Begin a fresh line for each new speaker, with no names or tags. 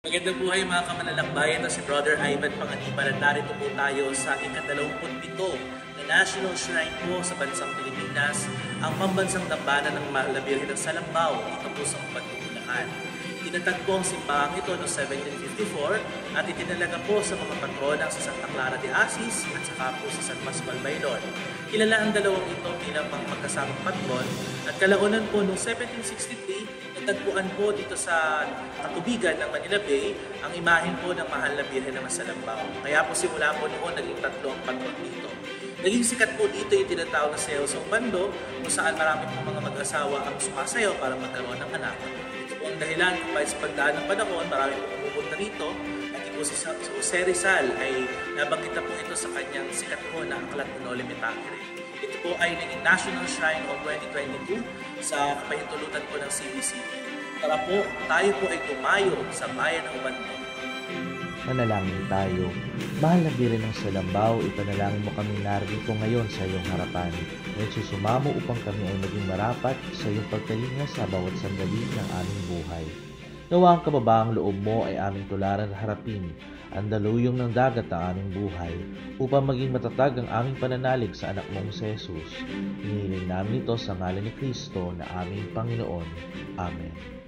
Magandang buhay mga kamanlalakbayan, ito si Brother Ivan Panganiban at narito po tayo sa ika-27 na National Shrine po sa bansang Pilipinas, ang pambansang dambana ng Mahal na Birhen ng Salambao dito po sa Bulacan. Itinatag po ang simbahang ito noong 1754 at itinalaga po sa mga patronang sa Santa Clara de Asis at saka po sa San Pascual Baylor. Kilala ang dalawang ito bilang magkasamang patron at kalaunan po noong 1763 natagpuan po dito sa katubigan ng Manila Bay ang imahen po ng Mahal na Birhen ng Salambao. Kaya po simula po noon naging tatlo ang patron dito. Naging sikat po dito yung tinatawag na sayaw sa bando kung saan marami po mga mag-asawa ang sumasayaw para magkaroon ng anak. Ito po ang dahilan kung bakit sa pagdaan ng panahon marami po pumupunta rito at po si Jose Rizal ay nabanggit na po ito sa kanyang sikat po na aklat na Noli Me Tangere. Ito po ay naging National Shrine of 2022 sa kapahintulutan po ng CBCP. Tara po, tayo po ay tumayo sa bayan ng Bando.
Manalangin tayo. Mahal na Birhen ng Salambao, ipanalangin mo kami narito ngayon sa iyong harapan. Nagsusumamo upang kami ay maging marapat sa iyong pagkalinga sa bawat sandali ng aming buhay. Nawa ang kababaang loob mo ay aming tularan at harapin, ang daluyong ng dagat ang aming buhay, upang maging matatag ang aming pananalig sa anak mong si Jesus. Hinihiling namin ito sa ngalan ni Kristo na aming Panginoon. Amen.